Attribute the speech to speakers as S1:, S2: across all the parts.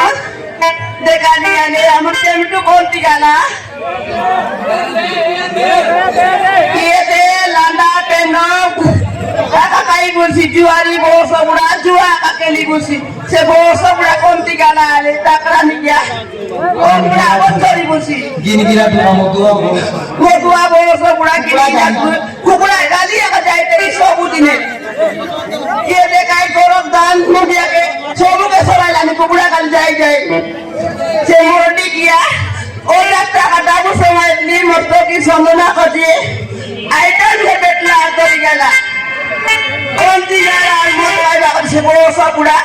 S1: देखा नहीं आने हम टेमटू कौन गाना ये दे लाना टेनो काका काई बुसी जुआरी बोस बुड़ा जुआ काकेली बुसी से बोस बुड़ा कौन गाना आले ताकरा नहीं गया कौन बुड़ा कौन चोरी बुसी
S2: गिनी गिरा तो मोदुआ
S1: बोस बुड़ा गिनी कुकुड़ा डाली अगर जाए तेरी सोबू दिने ये देखा गौरव दान मुझे के सोबू के सराय लाने कुकुड़ा कल जाए से मोटी किया और रास्ता का दाबू समय ली मर्दों की समझना करिए आइटम से बैठना तो निकाला कौन सी गाना मोटा बाग से बोलो सब बुढ़ा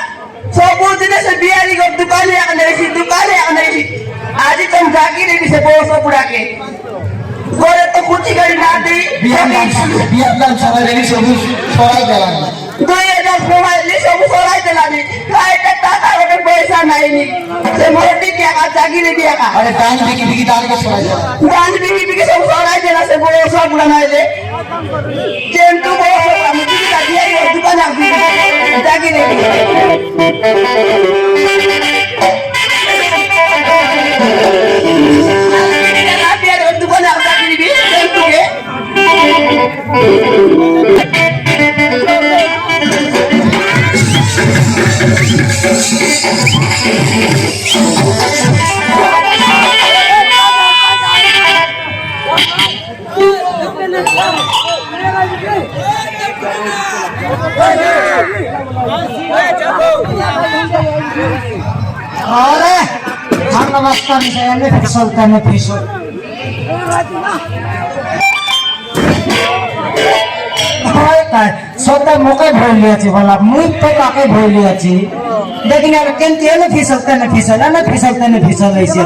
S1: सब दिन से बिहारी को दुकान है नहीं थी आज तुम जागी नहीं से बोलो सब बुढ़ा के गोरे तो कुछ करी ना दी
S2: बिहार सवाल रेडी सब सवाल चलाना
S1: 2000 ले सब सवाल चलानी काय टाटा के पैसा नहीं से मोटी क्या का जागी नहीं दिया का
S2: अरे डांस बिकी डाल के सवाल
S1: डांस बिकी सब सवाल देना से बोलो सब बुढ़ा नहीं ले चेंटू बोलो सब मुझे का दिया दुकान आ जागी
S2: अरे हम नमस्कार मिसाइले फिसल सोता मोके भइली अछि बोला मुई तो काके भइली अछि लेकिन अब केनती न फिसल ऐसे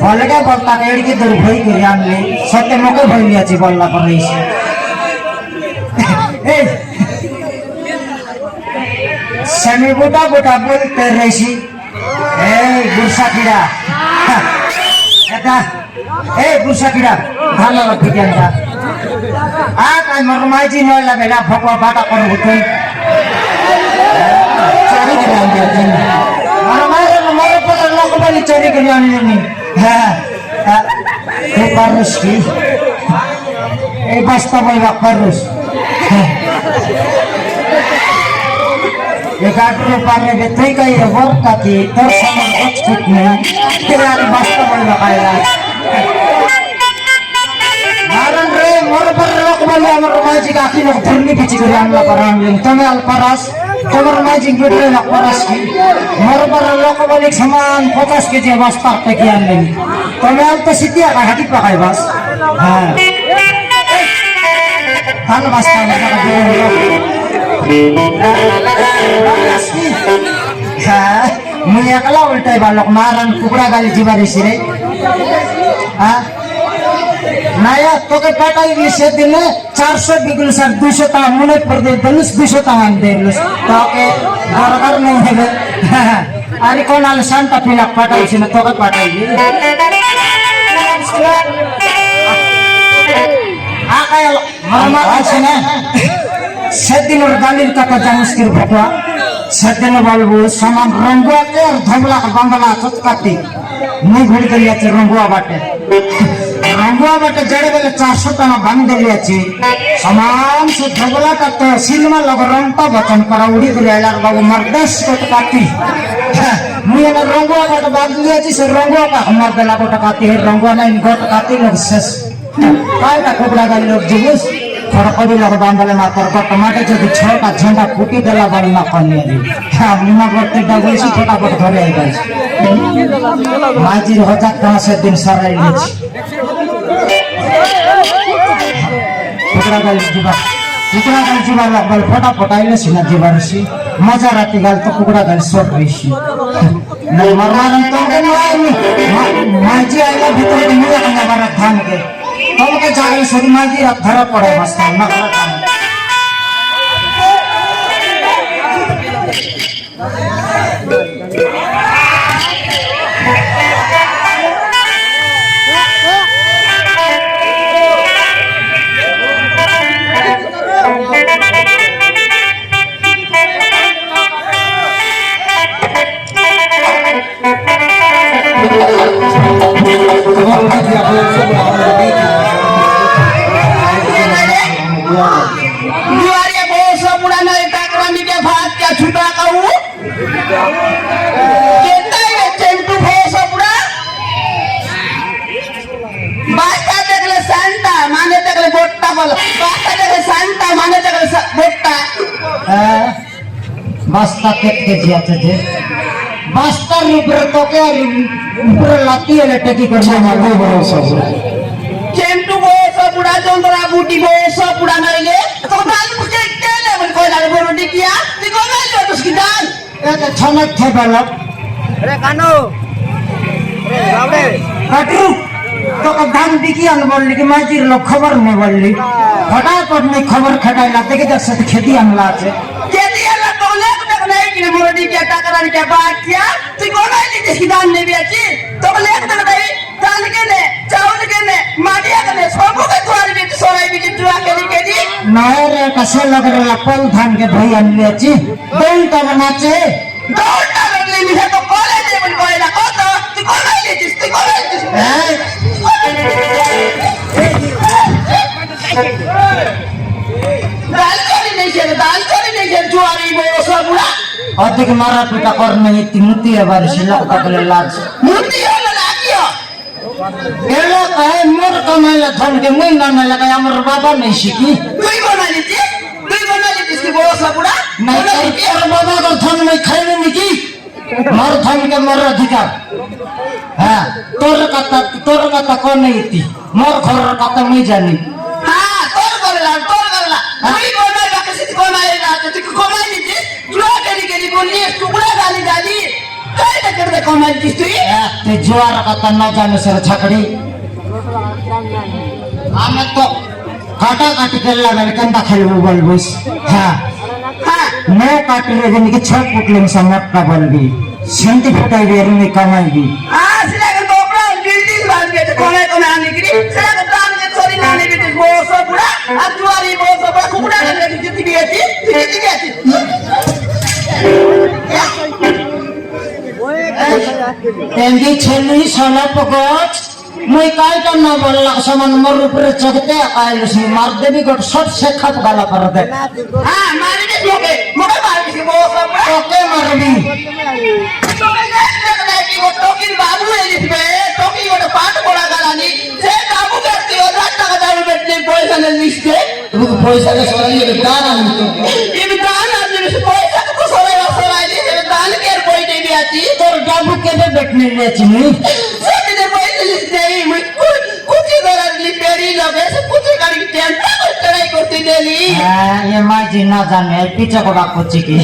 S2: भलके बोलता के एड़ी के दूर भई के जान ले सोते मोके भइली अछि बोलला पर ऐसे ए समी बुटा बोलते रहिसी ए गुरसा कीड़ा ए गुरसा कीड़ा भालो रखिकेंदा आ काय मरमाइजी न लागे ला भकवा बाटा कर होतई चोरी के नाम देते मरमाइजी पर लोग बनी चोरी के जान लेनी हां ए पारुस की ए बस्ता बोला पारुस एक आटो पाने देते कई वर्क का की तो सामान कुछ ठीक नहीं तेरा बस्ता बोला खाएगा नारन रे मोर पर लोक बोले हमर माजी का की लोग धरनी पीछे कर आनला करान ले तमे अलपरास तमर माजी गिरले ना परस की मोर पर लोक बोले सामान 50 केजी बस्ता पे की आन ले तमे अल तो सिटिया का हाथी पकाई बस हां थान बस्ता में का हां मुया कला उल्टे बालक मारन कुकड़ा गाली जीवारी सिरे हां नया तो के पटाई से दिन 400 बिगुल सर 200 ता मुने पर दे 200 ता मान दे तो के बराबर नहीं है अरे कौन आले शांता पिला पटाई से तो के पटाई आ काय मामा আছে না সেদিন ওর গালির কথা জানিস কি ভগবা সেদিন বলবো সমান রঙ্গুয়া কে আর ধমলা বাংলা চটকাতি মুই ভিড় গলি আছে রঙ্গুয়া বাটে जड़े बेले 400 टना बांध दिली अछि समान से धगला का तो सिनेमा लग रंगता बचन करा उड़ी के लेला बाबू मर्दस को काटी मुए न रंगवा का बांध दिली अछि से रंगवा का हमर बेला को काटी है रंगवा नहीं गोट काटी लग शेष काय का कोबरा गाली लोग जुबुस खड़खड़ी लग बांधले ना पर टमाटर जदी छोटा झंडा फूटी देला बड़ी ना कनिया दी निमा करते डबल से फटाफट घरे आई गई माजी हजार टना से दिन सराई लेछि କୁକୁଡ଼ା ଗାଲି ଯିବା ଲାଗବାଲ ଫଟାଫଟ ଆଇଲେ ସିନା ଯିବାର ଅଛି ମଜା ରାତି ଗାଲ ତ କୁକୁଡ଼ା ଗାଲି ସଟ ରହିଛି ନାଇଁ ମରମାନ ତମକେ ନଆଇନି ମାଝି ଆଇଲା ଭିତରେ ମୁଜା କኛବାର ଧାନକେ ତମକେ ଜାଗେ ସରି ମାଝି ଧର ପଡେ ବସ୍ତା ନକର ଧାନ
S1: जुआरे बहुत सब पुराना टाकरानी के भात क्या छुटा कहूँ कहता है चंटू बहुत सब पुरा बास्ता देखले सांता माने देखले बोट्टा बोला बास्ता देखले सांता माने देखले बोट्टा
S2: बस्ता के जियाते थे बस्ता ऊपर तो क्या ऊपर लाती है लटे की करना मालूम भरोसा
S1: चंटू बहुत सब पुरा चंद्रा बूटी बहुत सब पुरा नहीं ले तो दाल मुझे क्या ले कोई दाल बोलो दिया दिखो ना जो उसकी दाल
S2: एक छनक थे बालक
S3: अरे कानो अरे रावड़े
S2: कटरू तो का धान बिकी अन बोलली कि माजी लोग खबर में बोलली फटाफट में खबर खटाई लाते के जब से खेती अनला छे
S1: खेती अल्लाह तो ले तक नहीं कि मोरडी के टाकरानी के बात किया तू कौन है जिसकी दान नहीं बेची तो ले तक नहीं दाल के ने चावल के ने माटिया के ने सब के द्वार में सोराई भी जुआ के दी
S2: नायर कसे लग रहा पल धान के भई अनले छी दोन तो बनाचे
S1: दौड़ डाल ले मिले तो कॉलेज में बन कोयला को तो तू कौन है जिस तू कौन है जिस दाल चोरी नहीं है जुआरी वो सब बुरा
S2: अधिक मारा पीटा करने इतनी मुती है बारिश लगता के लाज
S1: मूर्ति हो लागियो
S2: एलो कहे मोर कमाइला धन के मुई ना लगा हमर बाबा नहीं सीखी
S1: तू ही बना ली इसकी वो सब बुरा
S2: नहीं और बाबा को धन में खाइले नहीं की मोर धन के मोर अधिकार हां तोर कथा कौन नहीं थी मोर घर कथा मैं जानी
S1: हाँ तोर करला कोई बोलना बाकी से कौन आएगा तो तू कमाई ली थी जुआ के बोली टुकड़ा गाली काय ना कर दे कमाई ली तू
S2: ते जुआर कथा न जाने से छकड़ी आमे तो काटा काटी के लगा कंदा खेलबो बोलबस हां
S1: हाँ
S2: मैं काट ले जन के 6 पुटले में समट का बोलबी सेंटी फटाई बेर में कमाई भी
S1: हाँ सिला के टोकरा बिल्डिंग बांध के कौन आने की सिला के दान के छोरी नाने की वो सब बुरा अब जुआरी वो सब बुरा कुकुड़ा के जितनी भी है
S2: तेंदी छेली सोना पकोच मुई काय तो ना बोलला समान मोर ऊपर चगते आइल से मार देबी गोट शॉट से खप गाला कर दे
S1: हाँ मारे दे मोके मार के वो सब बुरा
S2: ओके मारबी
S1: तो मैं देखना कि वो टोकी बाबू है जिसमें टोकी वो पाट बोला गालानी से बाबू करती हो रात का दारू बैठने पैसा ले लिस्टे
S2: तू पैसा के सोली के दान आनी तो
S1: ये भी दान आदमी से पैसा तो सोले सोलाई दी दान के कोई नहीं भी आती
S2: तोर बाबू के दे बैठने ले चिनी
S1: सब ने पैसे लिस्टे ही मैं कुछ इधर लिपेरी लगे से कुछ गाड़ी टेंटा को चढ़ाई करती देली
S2: ये माजी ना जाने पीछे को बात कुछ की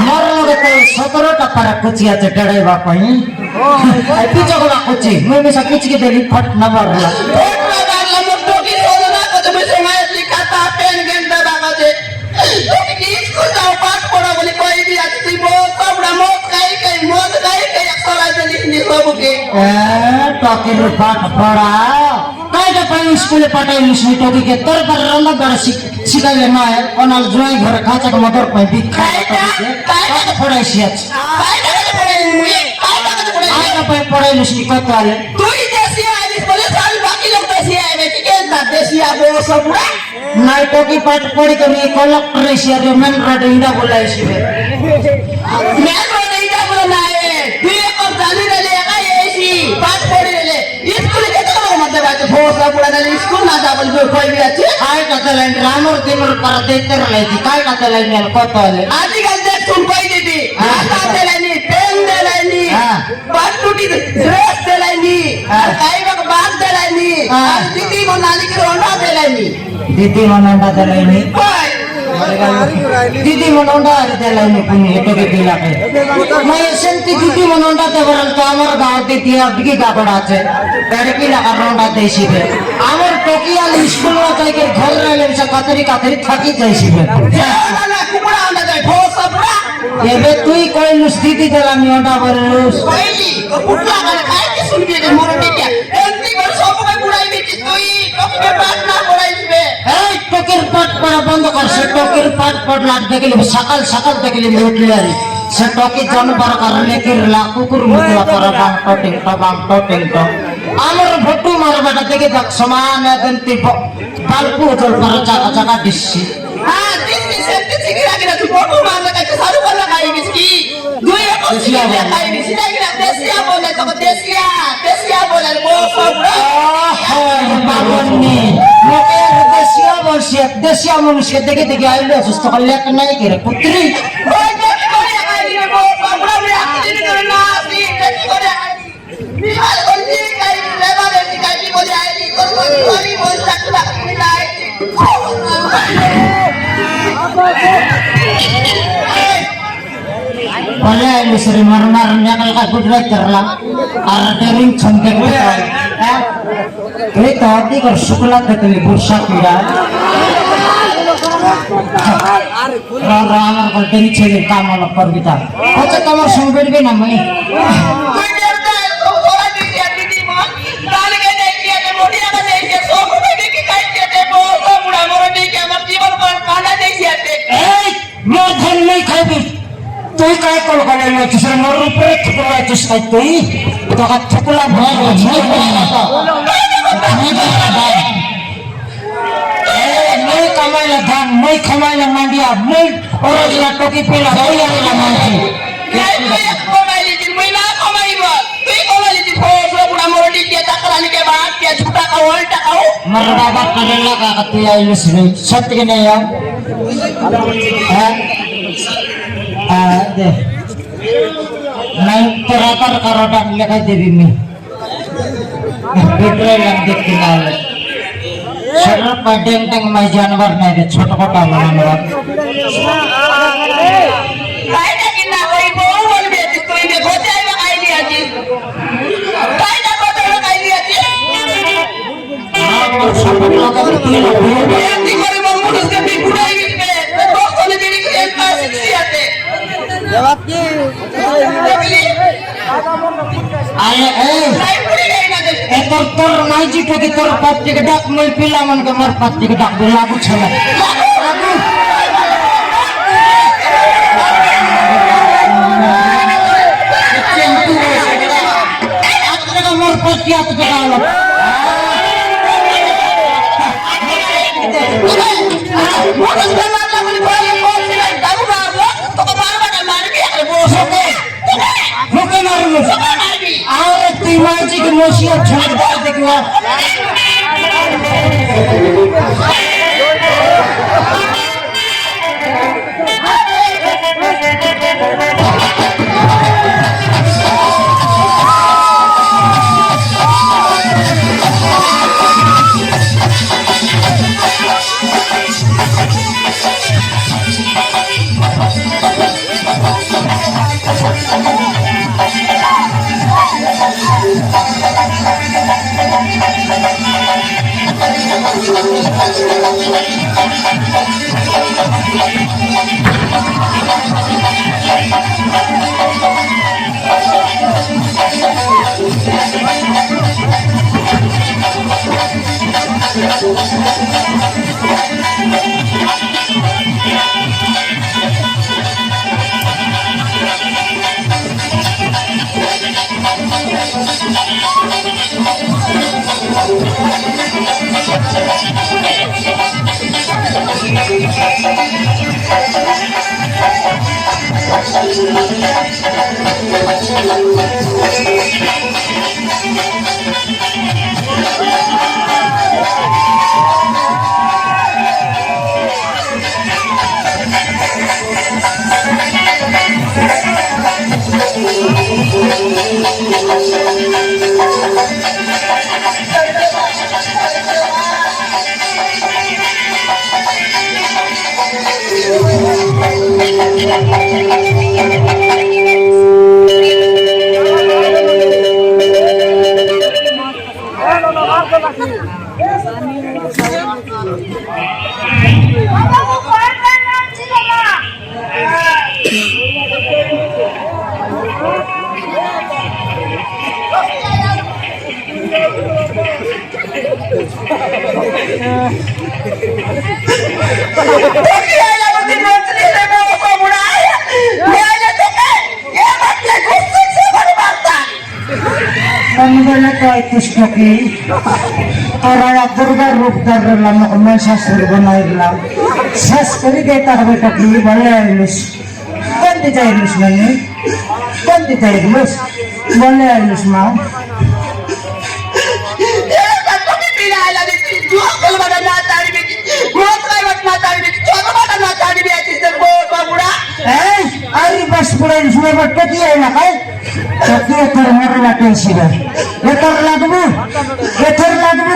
S2: मोर लोग तो 17 टा पर कुछ आते डरे बापई पीछे को बात कुछ मैं में सब कुछ के देली फट न मारला
S1: फोट लगा ला मुट्ठो की सोना को तो मैं समय लिखाता पेन घंटा लगा दे तो कि स्कूल जाओ पाठ पढ़ा बोली कोई भी आती थी बहुत कपड़ा मौत कहीं अक्सर ऐसे लिखनी सब के
S2: टॉकी पाठ पढ़ा काय का पाई स्कूल पढ़ाई मुसली टॉकी के तोर पर रंग बड़ा सिखाइले ना है ओनल जोई घर खाचा के मोटर पे भी खाए काय का पढ़ाई सियाच काय का पढ़ाई मुसली कत आले
S1: तू ही देसी आइलिस बोले सारी बाकी लोग देसी आए वे कि के देसी आ वो सब बुरा
S2: नाइ टॉकी पाठ पढ़ी के ये कलेक्टर सिया जो मेन रोड इंडा बोलाई सिबे
S1: मैं तो नहीं जा बोला ना है तू एक और जानी ले लेगा ऐसी बात पढ़ी ले स्कूल के तो मतलब बात वो सब बुरा ना स्कूल ना जा बोल कोई भी अच्छे
S2: काय का लाइन रामर दिमर पर देते रहे थी काय का लाइन में कत आले
S1: आजकल देख सुन कोई दीदी आता दे लेनी पेन दे लेनी
S2: हाँ।
S1: बात टूटी ड्रेस दे लेनी
S2: हाँ।
S1: काई बाग बाग दे लेनी
S2: हाँ।
S1: दीदी को नानी के अंडा दे लेनी
S2: दीदी मन अंडा देलाइनी
S1: भाई
S2: दीदी मन अंडा देलाइनी पुनी एटके पिलाके मैं सेंती दीदी मन अंडा देबरल तो আমার গাঁও দিদি আদিকে গাবড় আছে তারে পিলা কারণটা দেইছিবে আমার টকিয়াল স্কুল যাইকে ঘর রাইলে কাতরি কাতরি থাকি যাইছিবে
S1: ना कुकुड़ा अंडा दे ठोस सबड़ा
S2: এবে তুই কইলুস দিদি দেলামি अंडा বললুস
S1: पहली तो कुकुड़ा का काय के सुन के मोर टिकिया एंती कर सब में बुड़ाई बेची तुई टोकी के बात ना बुड़ाईबे
S2: এই টকের পাট পড়া বন্ধ কর সে টকের পাট পড়লা দেখলি সকাল সকাল দেখলি উঠলি আরে সে টকি জনবার কারণে কিরলা কুকুর মুতলা করা বাং টিং আমার ভট্টু মার বেটা দেখে দেখ সমান একদিন তুই বালকু উজল করে জায়গা জায়গা দিচ্ছি
S1: हां दिस सेंती सिगरा के तू फोटो मारला का सारू वाला खाई बिस्की दुई एक
S2: देसिया
S1: सिगरा
S2: बोले।
S1: खाई बिस्की ना देसिया बोले तो देसिया बोले वो सबड़ा
S2: বাবন্নি লোকের দেশীয় বলছি দেশীয় মানুষকে দেখে দেখে আইলো অসুস্থ করলে একটা নাই কেরে পুত্রী
S1: ओए देखी करे आई रे वो सबड़ा में आखिरी करे ना सी देखी करे आई बिहार को जी काई लेवा रे काई बोले आई कोई बोल सकला ना आई
S2: বলে আইলো সরে মার নেকাল কা গুডরাই করলা আর টেরিং ছন্দে করে তুই তো আদি কর শুকলা দেখলি বর্ষা পিড়া আমার বলতে ছেলে কাম হলো করবি তা আচ্ছা তোমার সঙ্গে বেরবে না মই
S1: कोई डरता है तो थोड़ा दीदी मां डाल के देखिए ने मोटिया का देखिए सो को देखी काई के वो बुढ़ा मोर देखिए हम जीवन पर कांडा देखिए
S2: এই মোর ধন নাই খাইবি তুই কাই কল করে লছিস মোর উপরে ঠুকলা চিস্তাই তুই তোকা ঠুকলা ভয় মই কামাইলা ধান মই খামাইলা মান্ডিয়া মই ওরজলা টকি পেলা হই আইলা মানছি
S1: नहीं तो एक कमाई दिन महीना कमाईबा तू कमाई दिन हो सो बुढ़ा मोर देखिए तकरानी के बाद के छुटा का उल्टा का
S2: मर बाबा करे लगा का तू आइलस रे सत्य के नहीं आ दे नहीं तेरा कर करोटा लेखा देवी में पेट्रोल लग देख के ना छोटा पटेंग टंग मैं जानवर नहीं रे छोटा छोटा जानवर
S1: काय देखी ना कोई बोल बे तू इने गोचाई में आई लिया जी काय ना गोचाई में आई लिया जी एंती करे मोर मुंड से भी बुढ़ाई में दोस्तों ने मेरी एक पास से आते
S3: जवाब की
S1: देखली
S2: आले ए
S1: नहीं पूरी गई ना देख
S2: ए তোর নাই জি টকি তোর পাত্তিকে ডাক মই পিলা মনকে মোর পাত্তিকে ডাক দে লাগু ছলা মোর পাত্তি আত টাকা হলো
S1: मोर से मारला बोली बोल बोल से दारू मारलो तो बार-बार मार के अरे वो सके
S2: মুখে মারলো
S1: मारबी
S2: আরে তুই মাইজি কে মশিয়া ছড় দে দেখবা কি তোরা দুর্গার রূপ ধরলাম মহিষাসুর বানাইলাম শেষ করে দিতে হবে কি বলে আইলুস কোন দিতে আইলুস মানে কোন দিতে আইলুস বলে আইলুস মা बस पूरा इसमें बट्टे दिए ना काय चक्की तर मर लाटे सिगा एतर लागबो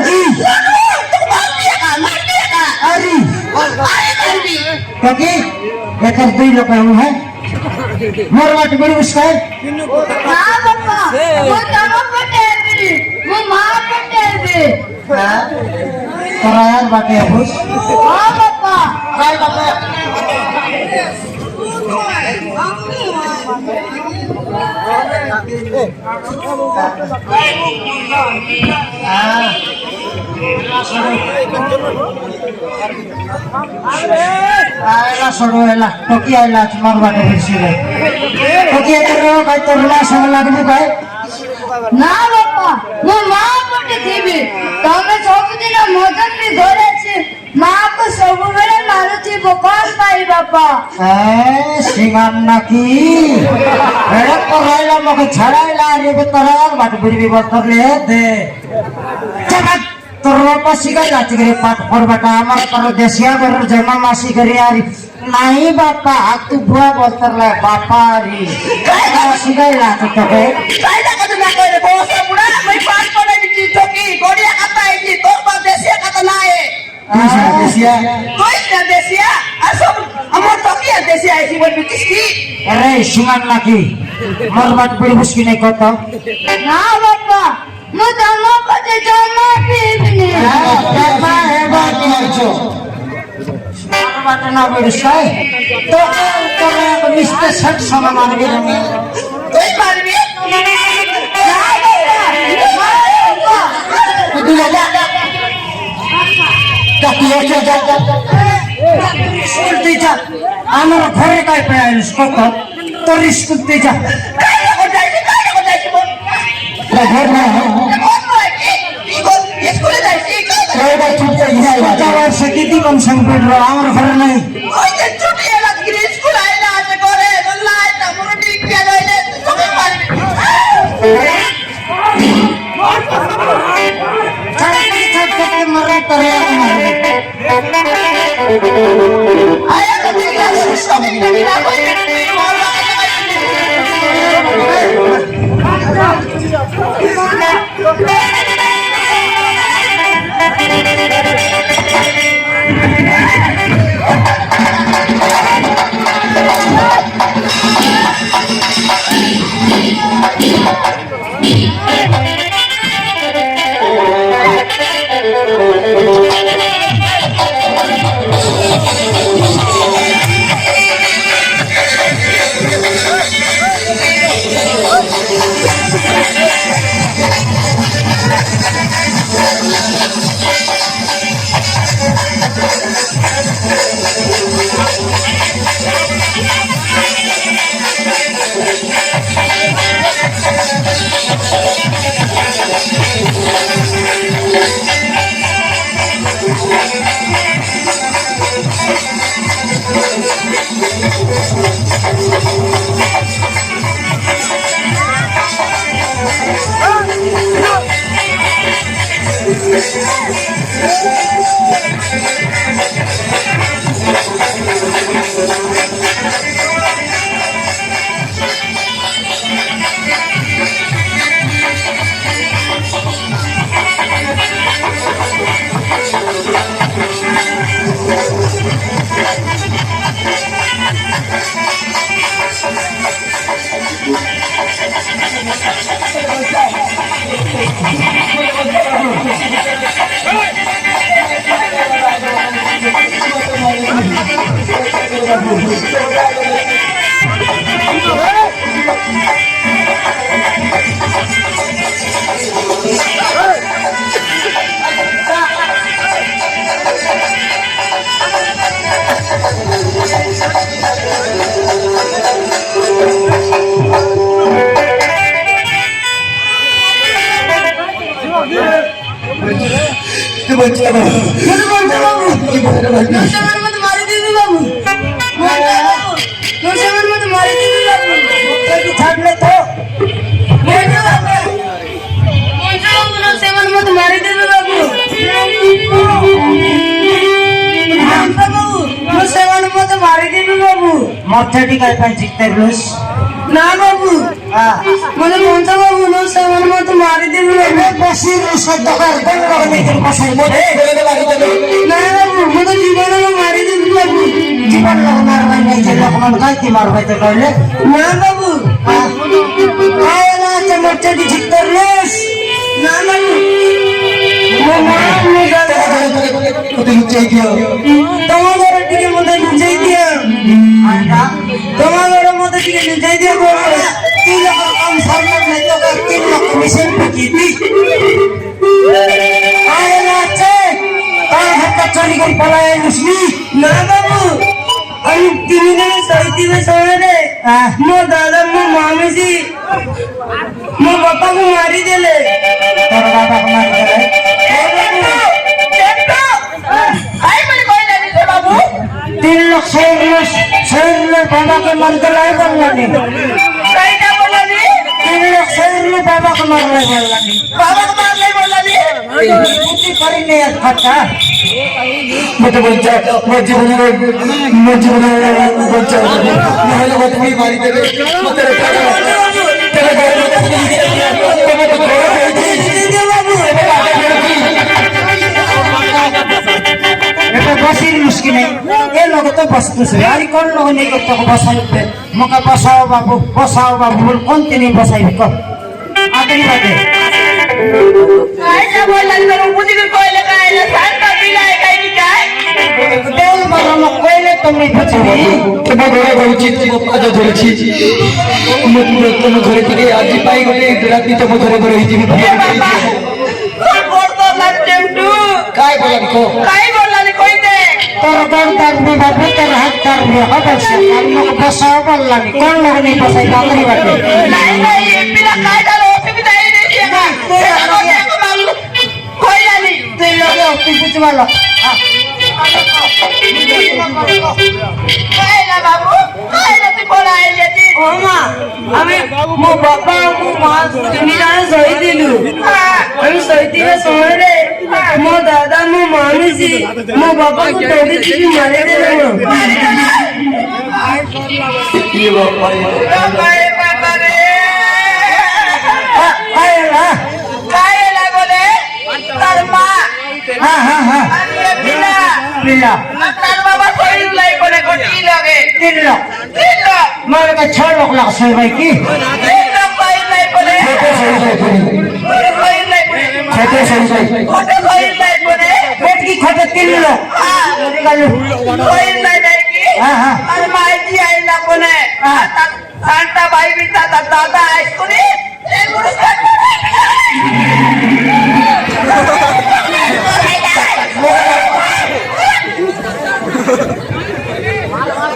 S2: की अरे क्योंकि एतर दुई लोग है मोर वाट बड़ी उसका है
S4: हां पापा वो तनो पटेबी वो मां पटेबी
S2: तोरा यार बाटे हुस
S4: हां पापा
S2: काय बाटे आयला सोडो एला टोकी आयला मार बाटे बिरसिले टोकी एतरो काय तोरला संग लागबो काय
S4: ना बापा वो मां पटेबी तमे सबदिन मदन भी घरे আছে मां को सबुबेले मारुति बोकाल पाई बापा
S2: सिंगाम नाकी एड़ा कराइला मके छड़ाइला रे तरार बाट बिरबी बतरले दे चमक তোর বাবা শিখাই যাচ্ছে রে পাঠ পড়বাটা আমার তোর দেশিয়া বের জমা মাসি করে আর নাই বাপা তু বুয়া বলতরলে বাপা রে শিখাই যাচ্ছে তোকে
S1: কাইদা কত না কইরে বসে বুড়া মই পাঠ করে দিছি চকি গড়িয়া কাটা আইছি তোর বা দেশিয়া কাটা নাই
S2: দেশিয়া
S1: কইস না দেশিয়া আসব আমার চকি দেশিয়া আইছি বলবি কি
S2: আরে সিঙ্গান নাকি মোর বাট বড় মুশকিল নাই কত
S4: না বাপা মু জমা পতে জমা পিবনি
S2: বাবা হে বাট মারছো বাট না বড়ছাই তো তোরে মিস্তে সট সমা মারবি আমি
S1: তুই পারবি
S2: তুই যা স্কুল তুই যা আমার ঘরে কাই পেয়াইস কত তোর স্কুল তুই যা
S1: কাইদা কোথাইছি
S2: ঘর না
S1: স্কুলে যাইছি
S2: যাওয়ার সে দিদি কম সংকট আমার ঘরে নাই
S1: ওই যে ছুটি এলা স্কুল আইলা আছে করে বললাই তা পুরো ঠিক কে লইলে তুমি পারবি
S2: মরে তোরে
S1: আয়া তো দেখলা সবই না কই
S2: তুই বলছি বাবু
S4: নরসিংহের মতো মারি দিবি বাবু নরসিংহের মতো মারি দিবি বাবু
S2: থাকলে তো
S4: নরসিংহের মতো মারি দিবি বাবু নরসিংহের মতো মারি দিবি বাবু
S2: মধ্যে টিকায় পাই জিততে রুস
S4: না বাবু মানে মনসা বাবু নরসিংহের মতো মারি দিবি বাবু
S2: বেশি রুসের দোকান কোন রকমের বসাই মধ্যে
S4: না বাবু মানে জীবনে মারি দিবি বাবু
S2: জীবন লোক মারবাই নাই যে লোক মান কাইতে মারবাই তো কইলে
S4: না বাবু
S2: আয় না যে মধ্যে জিততে রুস
S4: না বাবু তোমাদের দিকে মধ্যে লুচাই দিয়া তোমাদের মধ্যে দিকে লুচাই দিয়া
S2: তুই যখন কম সরকার নাই তোকে 3 লক্ষ মিশন পাঠিয়ে দি আয় না আছে তার হাতটা চুরি করে পলায় আসবি
S4: না বাবু আমি 3 দিনে সইতিবে সময় মো দাদা মো মামিজি মো বাপাকে মারি দেলে
S2: তোর বাবা মার করে
S1: বাবু
S2: 3 লক্ষ শরীরের বাবাকে মারতে লাই বললানি
S1: কাইটা বললি
S2: 3 লক্ষ শরীরের বাবাকে মারলে বললানি
S1: বাবাকে মারলে বললি
S2: বুদ্ধি করিনি এক কথা মতো বলছে মোর জীবনের বলছে নাহলে তুমি মারি দেবে এটা বসির মুশকিল নেই এ লোক তো বসতেছে আর কোন লোক নেই তো বসাইবে মোকে বসাও বাবু বল কোন তিনি বসাইবে কো আদরি বাদে
S1: কাইটা বললি তোর বুঝিবি কইলে কাইলে সান্তা বিলাই কাইটি কাই
S2: দেউল বরম কইলে তুমি বুঝিবে
S5: কেন ঘরে রହୁଛି আজ ধরেছি তুমি ঘরে থেকে আজ পাই গলে রাতি তো ঘরে ঘরে হইଯିବି
S1: তোর বড় লাগছে একটু
S5: কাই বললাম কো
S1: কাই বললি কইতে
S2: তোর গন তারবে বাবু তোর হাত তারবে অবশ্য আর মোকে বসাও বললানি কোন লোক নেই বসাইবে আদরি বাদে
S1: নাই নাই এপিলা কাইটা অসুবিধা এই রে কই জানি
S2: তুই লোক তুই বুঝবা লোক
S1: কাইলা বাবু কাইলা তুই বলা আইলি
S4: ও মা আমি মো বাবা মো মা তুমি জানো সই দিলু আমি সইতিবে সময় মো দাদা মো মামিজি মো বাবাকে তোড়ি দিবি মারি দেলে
S1: বাবারে বাবারে
S2: আয়লা
S1: কাইলা বলে তার মা
S2: হ্যাঁ
S1: আমি এপিলা
S2: পিলা
S1: তার বাবা শরীর লাই বলে কোটি লাগে
S2: 3 লোক
S1: তিন লোক
S2: মারে কা 6 লোক লাগছে ভাই কি
S1: তিন লোক শরীর লাই বলে শরীর লাই বলে
S2: ছেটে সই
S1: কোটে শরীর লাই বলে
S2: পেট কি খটে 3 লোক গালু
S1: শরীর লাই নাই কি
S2: হ্যাঁ।
S1: আর মাইজি আইলা বলে সান্তা ভাই বিতা দাদা আইসুনি এগুলো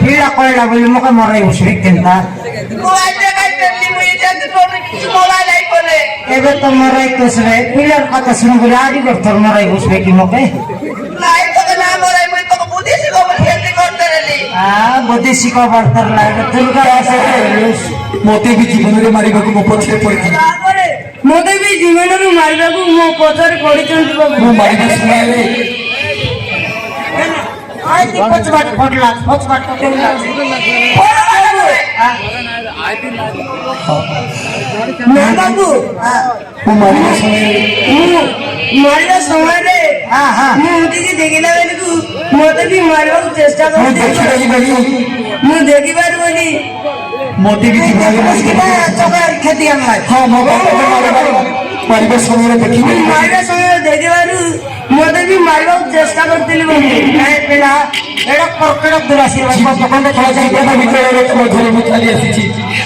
S2: পিলা কইলা বলি মোকে মরাই বসবি কেনতা
S1: কোয়াইতে কাইতে লিমুই যাতে তুমি কিছু বলা নাই বলে
S2: এবে তো মরাই তোসরে পিলার কথা শুনে বলে আদি তোর মরাই বসবে কি মোকে
S1: নাই তোকে না মরাই মই তোকে বুদ্ধি শিখাবো খেতে করতে রেলি
S2: বুদ্ধি শিখবার তোর লাগে দুর্গা আছে
S5: মতে ବି ଜୀବନରେ ମାରିବାକୁ ମୋ ପଛରେ ପଡିଥିଲା
S4: ତାପରେ ମୋତେ ବି ଜୀବନରୁ ମାରିବାକୁ ମୋ ପଛରେ ପଡ଼ିଛନ୍ତି ବାବୁ
S5: ମୁଁ ମାରିବା ସମୟରେ
S2: আই তি পছবাট পড়লা পছবাট তো কেলা
S4: ନା ବାବୁ
S5: ମୁଁ ମାରିବା ସମୟରେ
S4: ମୁଁ ମାରିବା ସମୟରେ
S2: হ্যাঁ
S4: ମୁଁ ଉଠିକି ଦେଖିଲା ବେଳକୁ ମୋତେ ବି ମାରିବାକୁ ଚେଷ୍ଟା
S5: ମୁଁ
S4: କରୁଥିଲେ
S5: ଦେଖିପାରିବି
S4: ମୁଁ ଦେଖିପାରିବନି
S5: ମତେ ବି ଜୀବନରେ
S2: কিবা চকার খেতি আনলাই
S5: ହଁ ମୋ ବାପାକୁ ମାରିବା ସମୟରେ ଦେଖିବି
S4: ମୁଁ ମାରିବା ସମୟରେ ଦେଖିବାରୁ ମୋତେ ବି ମାରିବାକୁ ଚେଷ୍ଟା କରିଥିଲି ବାବୁ
S2: এই পিলা এড়া কর্কট দুরাশি বাবা দোকানে চলে যাই
S5: ଜୀବନ ଭିତରେ ତମ ଘରେ ମୁଁ ଚାଲି ଆସିଛି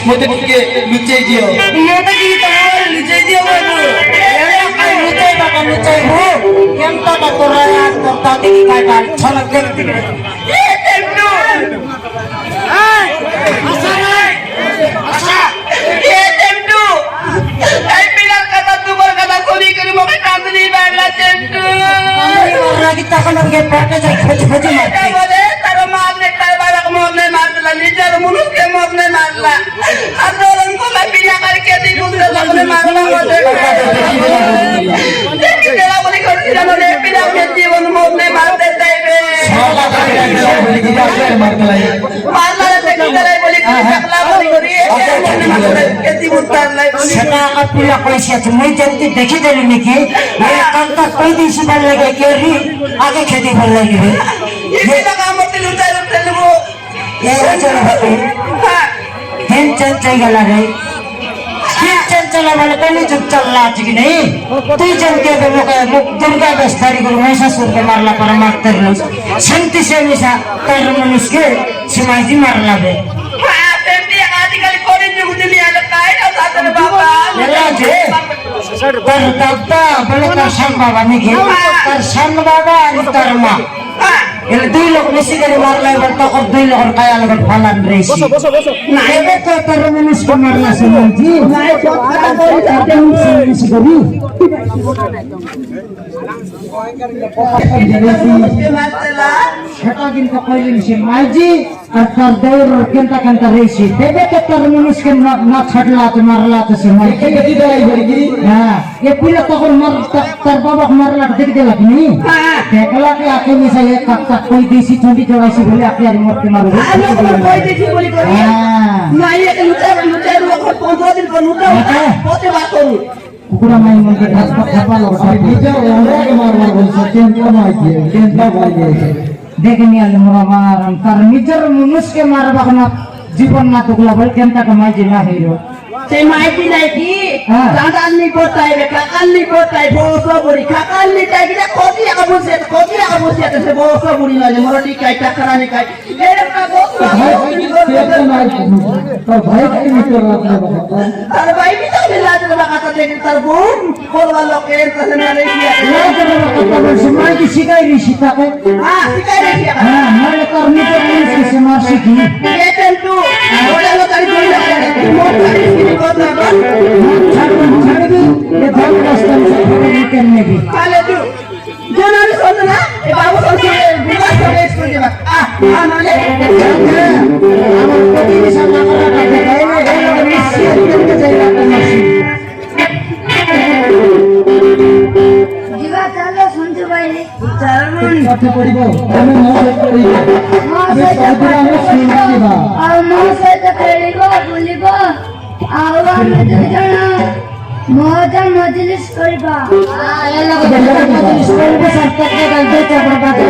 S5: ମତେ ଟିକେ ଲୁଚେଇ ଦିଅ
S4: ମୋତେ ଟିକେ ତମ ଘରେ ଲୁଚେଇ ଦିଅ ବାବୁ
S2: এড়া কাই লুচাই বাবা লুচাই ভু কেমটা তোরা আর তোর দাদি কি কাটা ছলক দেখতে
S1: এ টেন্টু এ টেন্টু এই পিলার কথা তোমার কথা শুনি করে মকে কাঁদলি বাড়লা টেন্টু
S2: के पाटे जाए खोज खोज
S1: এটা বলে তার মারলে তার বাবা মরনে মারলা নিজের মুলুকে মরনে মারলা আন্দোলন কোলা পিয়া করকে দি দুসরে সামনে মারলা বলে দেখি তেরা বলে করছিল রে পিয়া কে জীবন মরনে মারতে চাইবে মারলা দেখি তেরা বলে টাকলা বলে করি মরনে মারতে কে জীবন তারলাই
S2: সেটা আপুলা কইছে তুমি যদি দেখি দিলি নাকি এই কালটা কই দিছি ভাল লাগে কে রি আগে খেতে ভাল লাগবে
S1: ये लगा मत लुटाई लुटाई वो
S2: এই চলো ভাই হেন চল গেল রে হেন চল বলে কলি চুপ চললা আছে কি নেই তুই জনকে মুখে মুখ দুর্গা বেস্তারি করে মহিষাসুর के मारला पर मारते रहो शांति से मिसा तर मनुष्य के सिमाजी मारला बे
S1: हां तेरी आजकल कोरी जुग दुनिया में काय ना साथन बाबा
S2: এলা যে তোর দাদা বলে তার শান বাবা নাকি তার শান বাবা আর তার মা এলে দুই লোক বেশি করে মারলে এবার তখন দুই লোকের কায়া লোকের ফালান রয়েছে না এবার তো তার মানুষকে মারলা শুনছি সেটা কিন্তু কইলেন সে মাইজি আর তার দৌড় কেনটা কেনটা রয়েছে দেবে তো তার মানুষকে না ছাড়লা তো মারলা তো সে মাইজি হ্যাঁ এ পুলে তখন তার বাবা মারলা দেখে দিলা তুমি দেখলা কি আকে মিশাই এক কাকটা কই দিছি চন্ডি জড়াইছি বলে আপনি আর মরতে মারবে
S1: कोई देखी बोली करी
S2: হ্যাঁ
S1: नहीं एक लुटाई वो 15 दिन पर लुटा पोते बात करू
S2: কুকুরা মাই মধ্যে ঘাস খাপা লগা নিজে ওরাকে মারবার বলছে কেনটা মাইছে কেনটা বাইছে দেখে নিয়ে আলে মোরা মারাম তার নিজের মানুষকে মারবা না জীবন না তোগুলা বল কেনটা মাইছে না হইরো
S1: সেই মাইতি নাই কি
S2: হ্যাঁ।
S1: দাদান্নি কোথায় রে কাকান্নি কোথায় বউসো বুড়ি কাকান্নি টাইগিরা কোটি আগা বসে সে বউসো বুড়ি লাগে মরটি কাই টাকারানি কাই এরকম বউসো
S2: তোর ভাই কি মিটার রাখলে বাবা
S1: তার ভাই তো মিলাজ রে বাকাতা দেখি তার বউ করবা লোকে কাছে না রে কি
S2: না করে কথা বলছি মাই কি শিখাই দিছি তাকে
S1: হ্যাঁ শিখাই রে কি
S2: হ্যাঁ মানে তোর নিজের মানুষকে সে মার শিখি
S1: এতেন তু ওটা লো তারি কই না মোট তারি কি কথা বল
S2: ছাড়বি এ ধর রাস্তা নিতে নেবি
S1: কালে তু জোনালি শোন না এ বাবু সঙ্গে বিবাহ করে স্কুল যাবা মানে
S2: আমার প্রতি বিশাল লাগা কাটে গাইলে এই নিশ্চয় করতে যাইবা তোমাসি
S6: দিবা চালো শুনতে পাইলে
S2: পাঠ পড়িব আমি মহৎ করিব আমি সর্বদা আমি শুনতে দিবা
S6: ଆଉ ମୋ ସହିତ ଖେଳିବ ବୁଲିବ ଆଉ ଆମେ ଦୁଇ ଜଣ ମଜା ମଜଲିସ କରିବା
S2: স্কুলে সরকারকে গাইতে চাপড়া পাতে